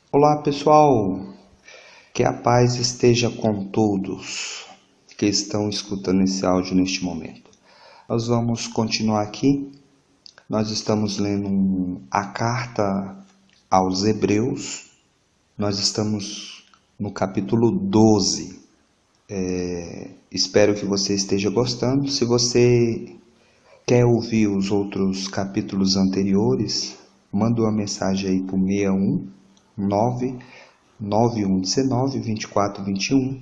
Olá pessoal, que a paz esteja com todos que estão escutando esse áudio neste momento. Nós vamos continuar aqui, nós estamos lendo a carta aos Hebreus, nós estamos no capítulo 12. Espero que você esteja gostando. Se você quer ouvir os outros capítulos anteriores, manda uma mensagem aí para o 61 99119 2421,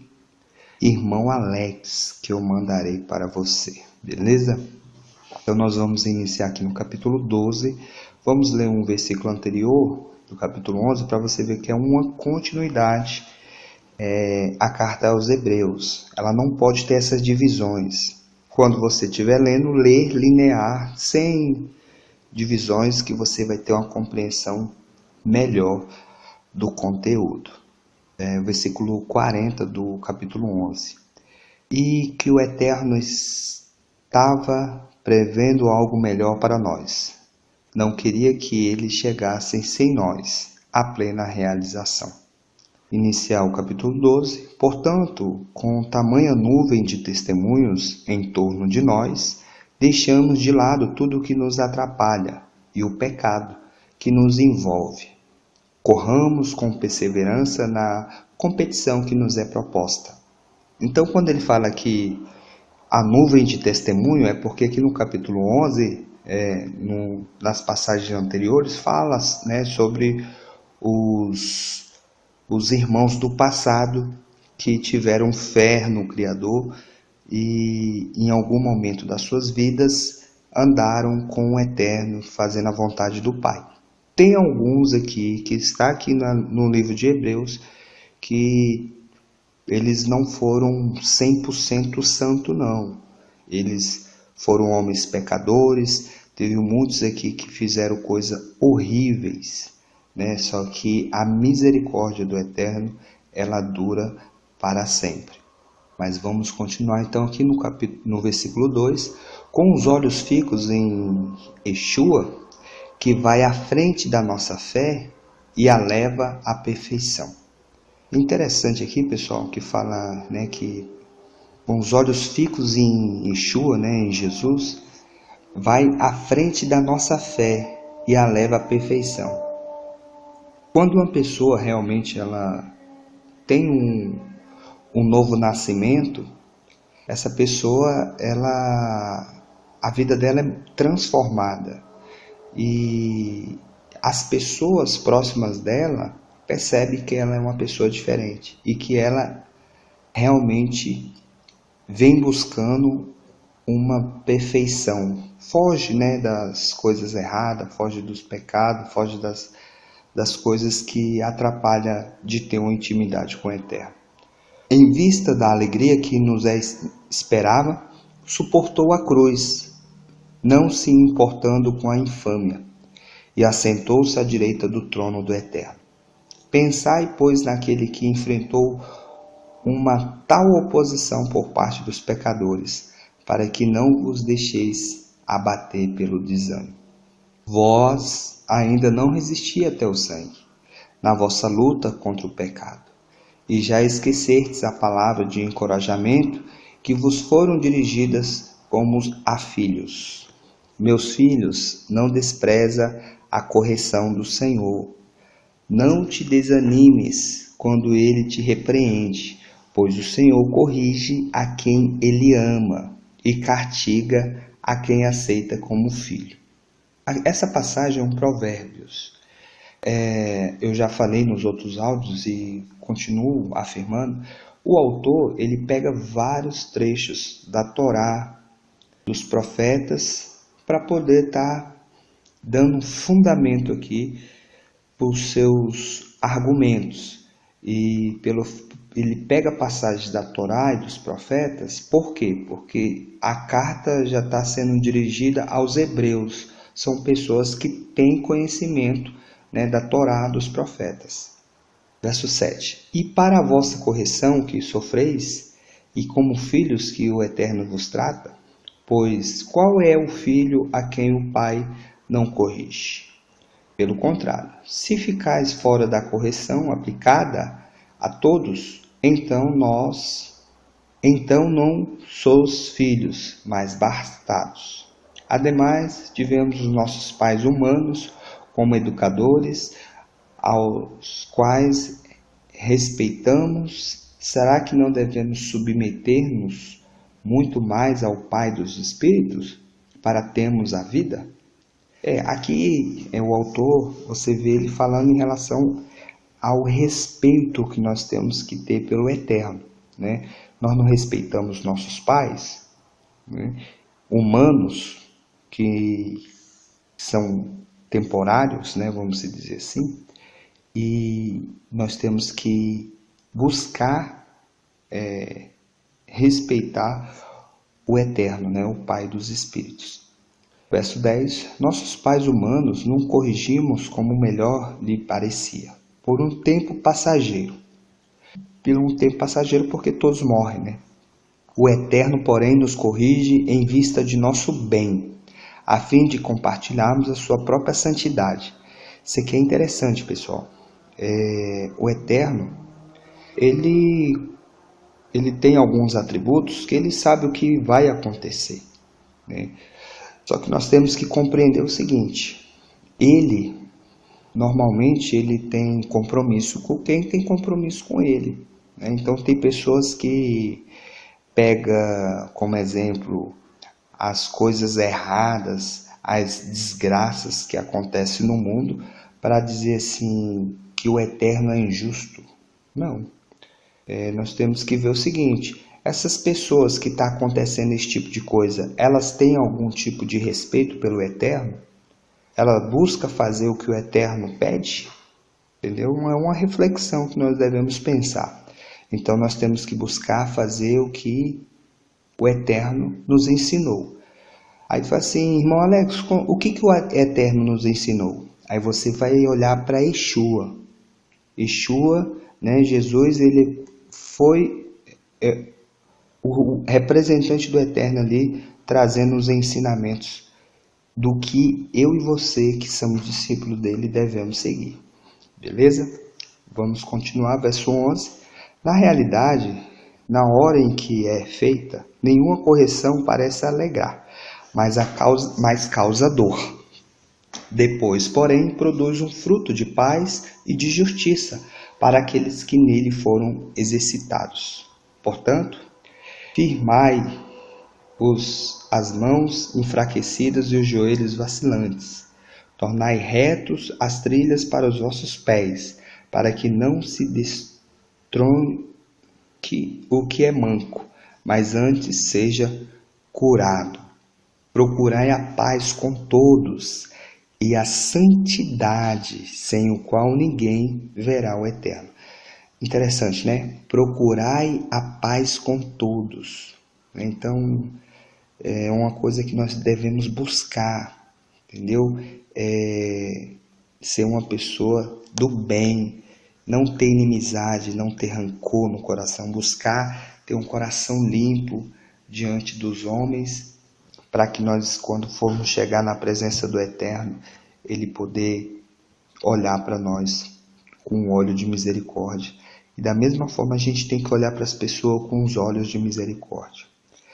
irmão Alex, que eu mandarei para você, beleza? Então nós vamos iniciar aqui no capítulo 12, vamos ler um versículo anterior do capítulo 11 para você ver que é uma continuidade. A carta aos Hebreus, ela não pode ter essas divisões. Quando você estiver lendo, ler linear, sem divisões, que você vai ter uma compreensão melhor do conteúdo. Versículo 40 do capítulo 11. E que o Eterno estava prevendo algo melhor para nós. Não queria que eles chegassem sem nós à plena realização. Iniciar o capítulo 12. Portanto, com tamanha nuvem de testemunhos em torno de nós, deixamos de lado tudo o que nos atrapalha e o pecado que nos envolve. Corramos com perseverança na competição que nos é proposta. Então, quando ele fala que a nuvem de testemunho, é porque aqui no capítulo 11, nas passagens anteriores, fala, né, sobre os irmãos do passado que tiveram fé no Criador e em algum momento das suas vidas andaram com o Eterno, fazendo a vontade do Pai. Tem alguns aqui, que está aqui no livro de Hebreus, que eles não foram 100% santo, não. Eles foram homens pecadores, teve muitos aqui que fizeram coisas horríveis, né? Só que a misericórdia do Eterno, ela dura para sempre. Mas vamos continuar então aqui no versículo 2, com os olhos fixos em Yeshua, que vai à frente da nossa fé e a leva à perfeição. Interessante aqui, pessoal, que fala, né, que com os olhos fixos em Yeshua, né, em Jesus, vai à frente da nossa fé e a leva à perfeição. Quando uma pessoa realmente ela tem um novo nascimento, essa pessoa, a vida dela é transformada. E as pessoas próximas dela percebem que ela é uma pessoa diferente e que ela realmente vem buscando uma perfeição. Foge, né, das coisas erradas, foge dos pecados, foge das coisas que atrapalham de ter uma intimidade com o Eterno. Em vista da alegria que nos esperava, suportou a cruz, não se importando com a infâmia, e assentou-se à direita do trono do Eterno. Pensai, pois, naquele que enfrentou uma tal oposição por parte dos pecadores, para que não vos deixeis abater pelo desânimo. Vós ainda não resisti até o sangue, na vossa luta contra o pecado, e já esquecestes a palavra de encorajamento que vos foram dirigidas como a filhos. Meus filhos, não despreza a correção do Senhor. Não te desanimes quando ele te repreende, pois o Senhor corrige a quem ele ama e castiga a quem aceita como filho. Essa passagem é um Provérbios. Eu já falei nos outros áudios e continuo afirmando, o autor ele pega vários trechos da Torá, dos profetas, para poder estar dando fundamento aqui para os seus argumentos. E ele pega passagens da Torá e dos profetas, por quê? Porque a carta já está sendo dirigida aos hebreus, são pessoas que têm conhecimento, né, da Torá, dos profetas. Verso 7. E para a vossa correção que sofreis, e como filhos que o Eterno vos trata, pois qual é o filho a quem o pai não corrige? Pelo contrário, se ficais fora da correção aplicada a todos, então não sois filhos, mas bastardos. Ademais, tivemos os nossos pais humanos como educadores, aos quais respeitamos. Será que não devemos submeter-nos muito mais ao Pai dos Espíritos para termos a vida? Aqui o autor, você vê ele falando em relação ao respeito que nós temos que ter pelo eterno, né? Nós não respeitamos nossos pais, né? Humanos que são temporários, né? Vamos dizer assim, e nós temos que buscar respeitar o eterno, né? O Pai dos Espíritos. Verso 10. Nossos pais humanos não corrigimos como melhor lhe parecia, por um tempo passageiro. Por um tempo passageiro porque todos morrem, né? O Eterno, porém, nos corrige em vista de nosso bem, a fim de compartilharmos a sua própria santidade. Isso aqui é interessante, pessoal. O Eterno, ele tem alguns atributos que ele sabe o que vai acontecer, né? Só que nós temos que compreender o seguinte: normalmente ele tem compromisso com quem tem compromisso com ele, né? Então tem pessoas que pega como exemplo as coisas erradas, as desgraças que acontecem no mundo para dizer assim que o eterno é injusto. Não. Nós temos que ver o seguinte: essas pessoas que está acontecendo esse tipo de coisa, elas têm algum tipo de respeito pelo eterno? Ela busca fazer o que o eterno pede? Entendeu? É uma reflexão que nós devemos pensar. Então nós temos que buscar fazer o que o eterno nos ensinou. Aí tu fala assim, irmão Alex, o que o eterno nos ensinou? Aí você vai olhar para Yeshua. Yeshua, né, Jesus, ele foi o representante do eterno ali, trazendo os ensinamentos do que eu e você, que somos discípulos dele, devemos seguir. Beleza? Vamos continuar, verso 11. Na realidade, na hora em que é feita, nenhuma correção parece alegrar, mas causa dor. Depois, porém, produz um fruto de paz e de justiça para aqueles que nele foram exercitados. Portanto, firmai as mãos enfraquecidas e os joelhos vacilantes. Tornai retos as trilhas para os vossos pés, para que não se destronque o que é manco, mas antes seja curado. Procurai a paz com todos e a santidade, sem o qual ninguém verá o eterno. Interessante, né? Procurai a paz com todos. Então, é uma coisa que nós devemos buscar, entendeu? Ser uma pessoa do bem, não ter inimizade, não ter rancor no coração, buscar ter um coração limpo diante dos homens, para que nós, quando formos chegar na presença do Eterno, ele poder olhar para nós com um olho de misericórdia. E da mesma forma a gente tem que olhar para as pessoas com os olhos de misericórdia.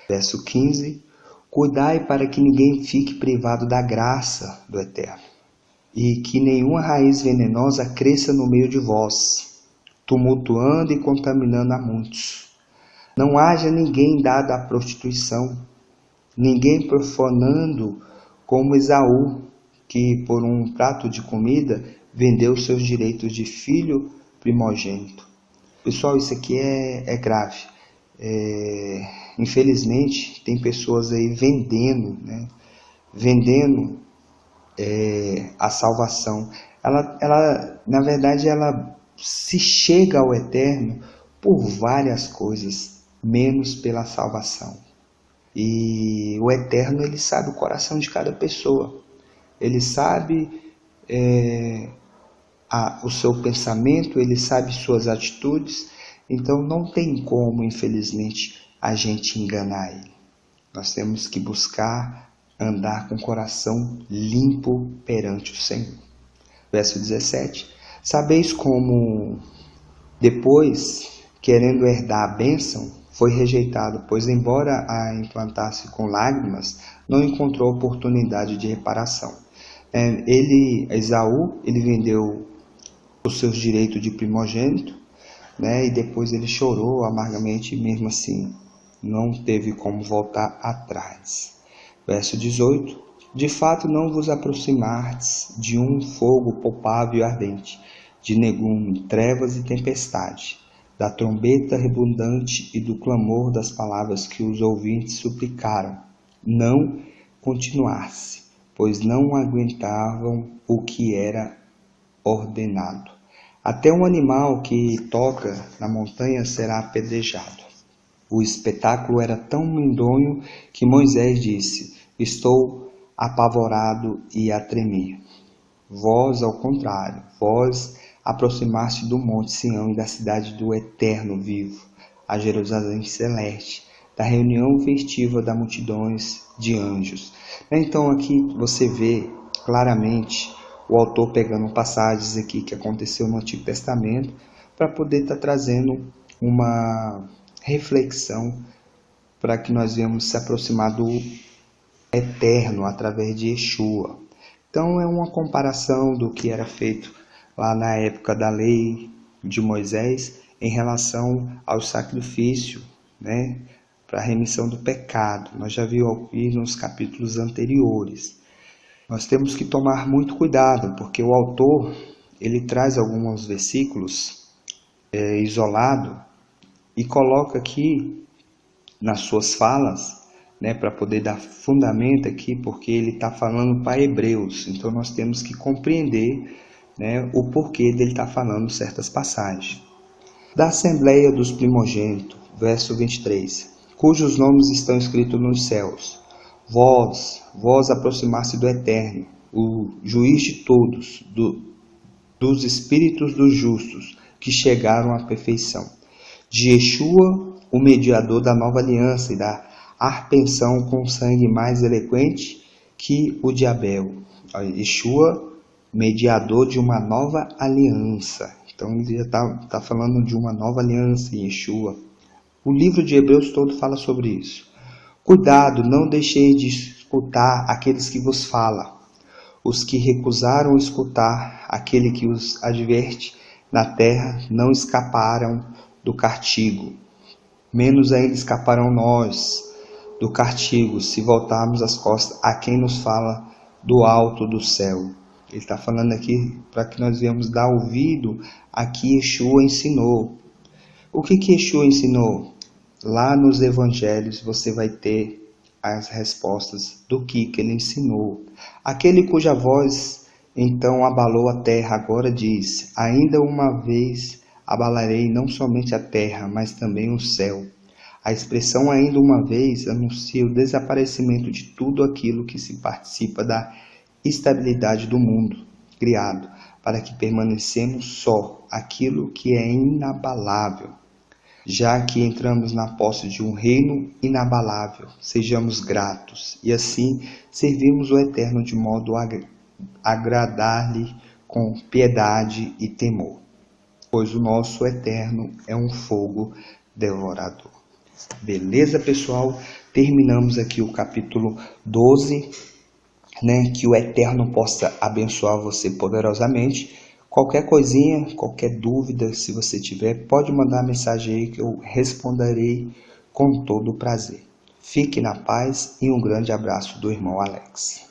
Verso 15. Cuidai para que ninguém fique privado da graça do Eterno, e que nenhuma raiz venenosa cresça no meio de vós, tumultuando e contaminando a muitos. Não haja ninguém dado à prostituição, ninguém profanando como Esaú, que por um prato de comida vendeu seus direitos de filho primogênito. Pessoal, isso aqui é grave. Infelizmente, tem pessoas aí vendendo, né? Vendendo a salvação. Ela, na verdade, ela se chega ao Eterno por várias coisas, menos pela salvação. E o Eterno, ele sabe o coração de cada pessoa. Ele sabe o seu pensamento, ele sabe suas atitudes. Então não tem como, infelizmente, a gente enganar ele. Nós temos que buscar andar com o coração limpo perante o Senhor. Verso 17. Sabeis como, depois, querendo herdar a bênção, foi rejeitado, pois embora a implantasse com lágrimas, não encontrou oportunidade de reparação. Esaú, ele vendeu os seus direitos de primogênito, né, e depois ele chorou amargamente, e mesmo assim não teve como voltar atrás. Verso 18. De fato não vos aproximardes de um fogo palpável e ardente, de negume, trevas e tempestade, da trombeta redundante e do clamor das palavras que os ouvintes suplicaram. Não continuasse, pois não aguentavam o que era ordenado. Até um animal que toca na montanha será apedrejado. O espetáculo era tão medonho que Moisés disse: estou apavorado e a tremer. Vós, ao contrário, vós aproximaste do monte Sião e da cidade do Eterno vivo, a Jerusalém celeste, da reunião festiva da multidões de anjos. Então aqui você vê claramente o autor pegando passagens aqui que aconteceu no Antigo Testamento para poder estar trazendo uma reflexão para que nós venhamos se aproximar do Eterno através de Yeshua. Então é uma comparação do que era feito lá na época da lei de Moisés em relação ao sacrifício, né, para a remissão do pecado. Nós já vimos nos capítulos anteriores. Nós temos que tomar muito cuidado, porque o autor ele traz alguns versículos isolados e coloca aqui nas suas falas, né, para poder dar fundamento aqui, porque ele está falando para hebreus. Então nós temos que compreender, né, o porquê dele estar falando certas passagens. Da Assembleia dos Primogênitos, verso 23, cujos nomes estão escritos nos céus. Vós aproximaste do Eterno, o juiz de todos, dos espíritos dos justos, que chegaram à perfeição. De Yeshua, o mediador da nova aliança e da arpensão com sangue mais eloquente que o de Abel. Yeshua, mediador de uma nova aliança. Então ele já está falando de uma nova aliança em Yeshua. O livro de Hebreus todo fala sobre isso. Cuidado, não deixeis de escutar aqueles que vos falam. Os que recusaram escutar aquele que os adverte na terra não escaparam do castigo. Menos ainda escaparão nós do castigo se voltarmos as costas a quem nos fala do alto do céu. Ele está falando aqui para que nós venhamos dar ouvido a que Yeshua ensinou. O que Yeshua ensinou? Lá nos evangelhos você vai ter as respostas do que ele ensinou. Aquele cuja voz então abalou a terra agora diz: ainda uma vez abalarei não somente a terra, mas também o céu. A expressão ainda uma vez anuncia o desaparecimento de tudo aquilo que se participa da estabilidade do mundo criado, para que permanecemos só aquilo que é inabalável. Já que entramos na posse de um reino inabalável, sejamos gratos e assim servimos o Eterno de modo a agradar-lhe com piedade e temor, pois o nosso Eterno é um fogo devorador. Beleza, pessoal? Terminamos aqui o capítulo 12, né? Que o Eterno possa abençoar você poderosamente. Qualquer coisinha, qualquer dúvida, se você tiver, pode mandar mensagem aí que eu responderei com todo o prazer. Fique na paz e um grande abraço do irmão Alex.